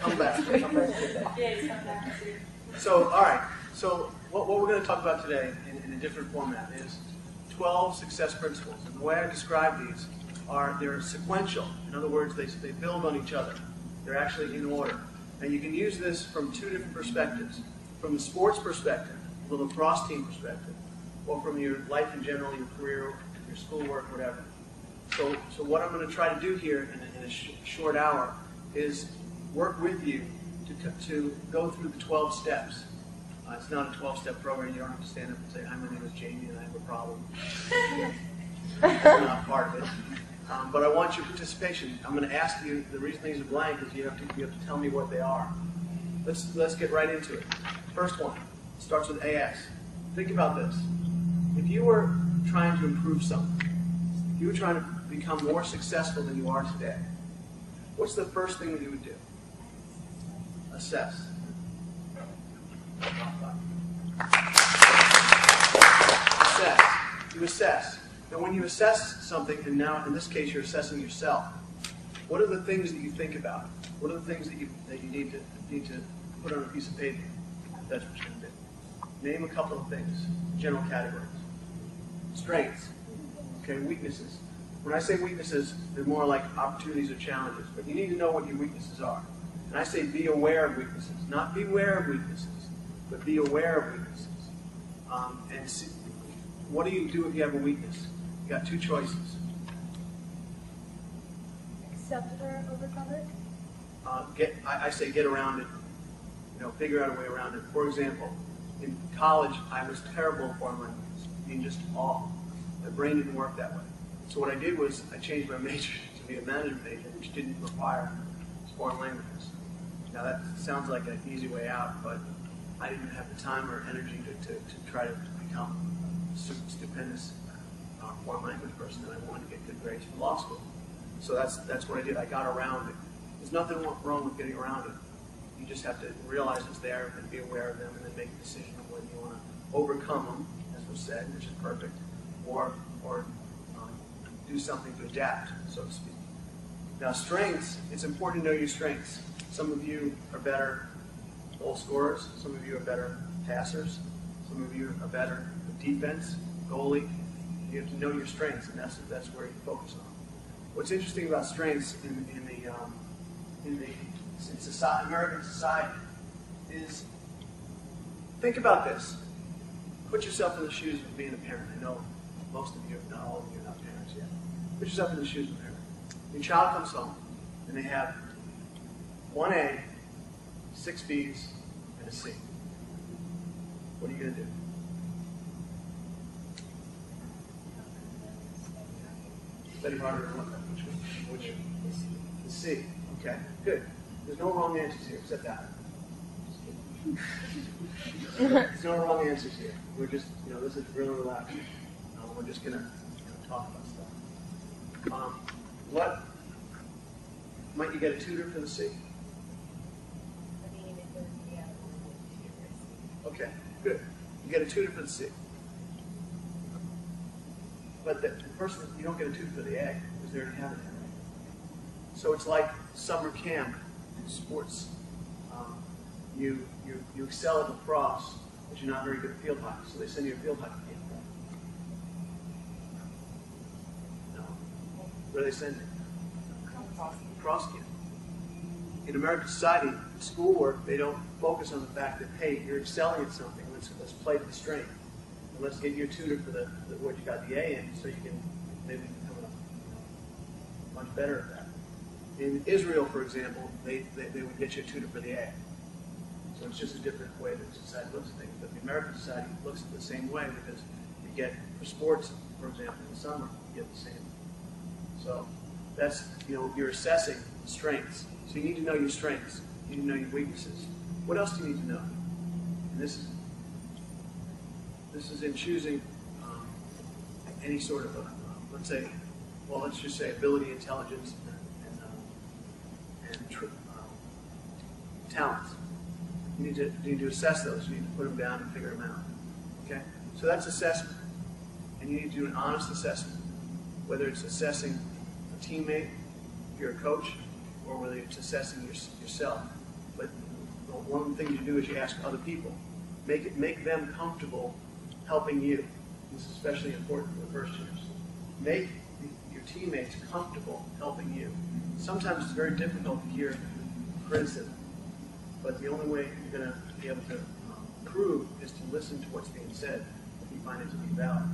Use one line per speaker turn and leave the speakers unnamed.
Come back. Come back. So, all right. So, what we're going to talk about today in a different format is 12 success principles. And the way I describe these they're sequential. In other words, they build on each other. They're actually in order. And you can use this from two different perspectives. From the sports perspective, the lacrosse team perspective, or from your life in general, your career, your schoolwork, whatever. So what I'm going to try to do here in a short hour is work with you to go through the 12 steps. It's not a 12-step program. You don't have to stand up and say, "Hi, my name is Jamie and I have a problem." That's not part of it. But I want your participation. I'm going to ask you. The reason these are blank is you have to tell me what they are. Let's get right into it. First one starts with AS. Think about this. If you were trying to improve something, if you were trying to become more successful than you are today, what's the first thing that you would do? Assess. Assess. You assess. Now when you assess something, and now in this case you're assessing yourself, what are the things that you think about? What are the things that you need to put on a piece of paper? That's what you're going to do. Name a couple of things, general categories. Strengths. Okay, weaknesses. When I say weaknesses, they're more like opportunities or challenges, but you need to know what your weaknesses are. And I say be aware of weaknesses, not beware of weaknesses, but be aware of weaknesses. And see, what do you do if you have a weakness? You got two choices.
Accept it or overcome it?
I say get around it. Figure out a way around it. For example, in college, I was terrible at foreign languages. I mean, just awful. My brain didn't work that way. So what I did was I changed my major to be a management major, which didn't require foreign languages. Now that sounds like an easy way out, but I didn't have the time or energy to try to become a stupendous foreign language person, and I wanted to get good grades for law school. So that's what I did. I got around it. There's nothing wrong with getting around it. You just have to realize it's there and be aware of them, and then make a decision of whether you want to overcome them, as was said, which is perfect, or do something to adapt, so to speak. Now, strengths, it's important to know your strengths. Some of you are better goal scorers. Some of you are better passers. Some of you are better with defense, goalie. You have to know your strengths, and that's where you focus on. What's interesting about strengths in American society is, think about this. Put yourself in the shoes of being a parent. I know most of you, if not all of you, are not parents yet. Put yourself in the shoes of a parent. Your child comes home, and they have 1 A, 6 B's, and a C. What are you going to do? Study harder than which? The C. Okay, good. There's no wrong answers here, except that. There's no wrong answers here. We're just, this is really relaxing. We're just going to talk about stuff. What? Might you get a tutor for the C? Okay, good. You get a tutor for the C. But the person, you don't get a tutor for the A, because they already have it. So it's like summer camp in sports. You excel at lacrosse, but you're not very good at field hockey, so they send you a field hockey camp. No. Where do they send you? Lacrosse camp. In American society, schoolwork, they don't focus on the fact that, hey, you're excelling at something. Let's play to the strength. And let's get you a tutor for what you got the A in, so you can maybe become much better at that. In Israel, for example, they would get you a tutor for the A. So it's just a different way that society looks at things. But the American society looks at it the same way, because you get, for sports, for example, in the summer, you get the same. So that's, you're assessing strengths. So you need to know your strengths. You need to know your weaknesses. What else do you need to know? And this is in choosing any sort of, let's just say ability, intelligence, and talents. You need to assess those. You need to put them down and figure them out. Okay? So that's assessment. And you need to do an honest assessment, whether it's assessing a teammate, if you're a coach, or whether it's assessing yourself but one of the things you do is you ask other people. Make them comfortable helping you. This is especially important for the first years. Make your teammates comfortable helping you. Sometimes it's very difficult to hear criticism, but the only way you're going to be able to improve is to listen to what's being said if you find it to be valid.